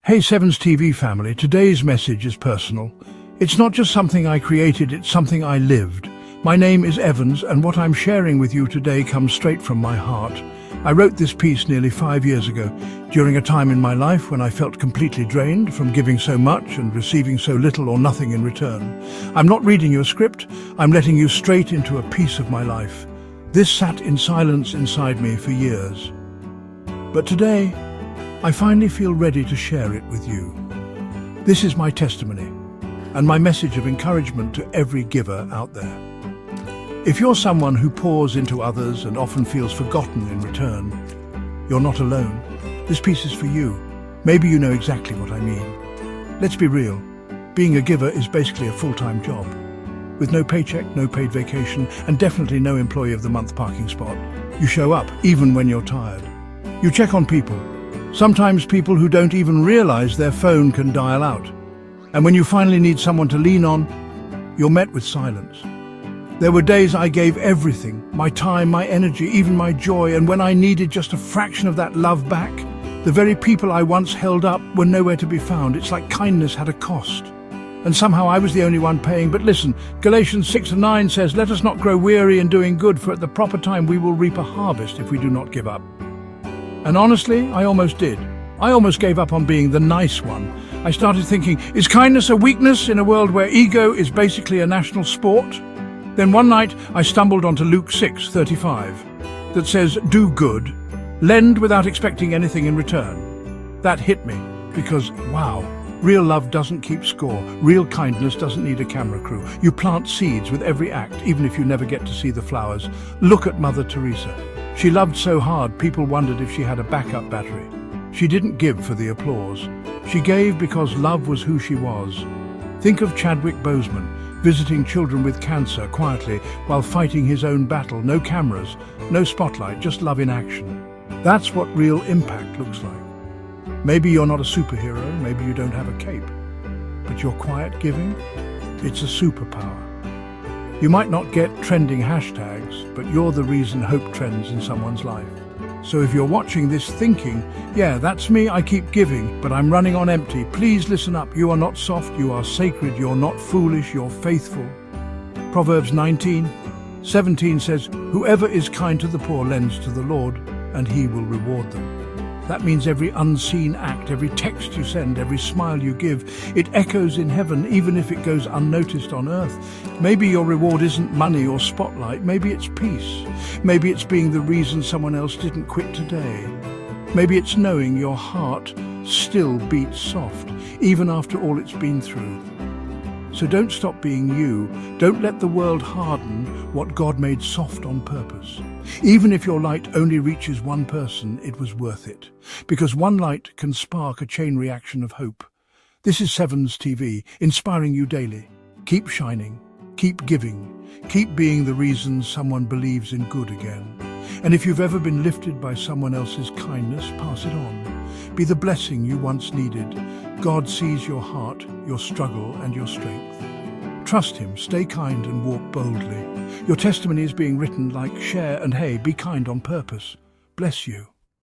Hey Cevans TV family, today's message is personal. It's not just something I created, it's something I lived. My name is Evans, and what I'm sharing with you today comes straight from my heart. I wrote this piece nearly 5 years ago, during a time in my life when I felt completely drained from giving so much and receiving so little or nothing in return. I'm not reading you a script, I'm letting you straight into a piece of my life. This sat in silence inside me for years. But today, I finally feel ready to share it with you. This is my testimony and my message of encouragement to every giver out there. If you're someone who pours into others and often feels forgotten in return, you're not alone. This piece is for you. Maybe you know exactly what I mean. Let's be real. Being a giver is basically a full-time job. With no paycheck, no paid vacation, and definitely no employee of the month parking spot. You show up, even when you're tired. You check on people. Sometimes people who don't even realize their phone can dial out. And when you finally need someone to lean on, you're met with silence. There were days I gave everything, my time, my energy, even my joy, and when I needed just a fraction of that love back, the very people I once held up were nowhere to be found. It's like kindness had a cost. And somehow I was the only one paying. But listen, Galatians 6:9 says, "Let us not grow weary in doing good, for at the proper time we will reap a harvest if we do not give up." And honestly, I almost did. I almost gave up on being the nice one. I started thinking, is kindness a weakness in a world where ego is basically a national sport? Then one night I stumbled onto Luke 6:35 that says, "Do good, lend without expecting anything in return." That hit me because, wow, real love doesn't keep score. Real kindness doesn't need a camera crew. You plant seeds with every act, even if you never get to see the flowers. Look at Mother Teresa. She loved so hard, people wondered if she had a backup battery. She didn't give for the applause. She gave because love was who she was. Think of Chadwick Boseman, visiting children with cancer quietly while fighting his own battle. No cameras, no spotlight, just love in action. That's what real impact looks like. Maybe you're not a superhero, maybe you don't have a cape, but your quiet giving, it's a superpower. You might not get trending hashtags, but you're the reason hope trends in someone's life. So if you're watching this thinking, yeah, that's me, I keep giving, but I'm running on empty, please listen up. You are not soft, you are sacred, you're not foolish, you're faithful. Proverbs 19:17 says, "Whoever is kind to the poor lends to the Lord, and he will reward them." That means every unseen act, every text you send, every smile you give, it echoes in heaven, even if it goes unnoticed on earth. Maybe your reward isn't money or spotlight. Maybe it's peace. Maybe it's being the reason someone else didn't quit today. Maybe it's knowing your heart still beats soft, even after all it's been through. So don't stop being you. Don't let the world harden what God made soft on purpose. Even if your light only reaches one person, it was worth it. Because one light can spark a chain reaction of hope. This is Cevans TV, inspiring you daily. Keep shining, keep giving, keep being the reason someone believes in good again. And if you've ever been lifted by someone else's kindness, pass it on. Be the blessing you once needed. God sees your heart, your struggle, and your strength. Trust him, stay kind and walk boldly. Your testimony is being written, like, share, and hey, be kind on purpose. Bless you.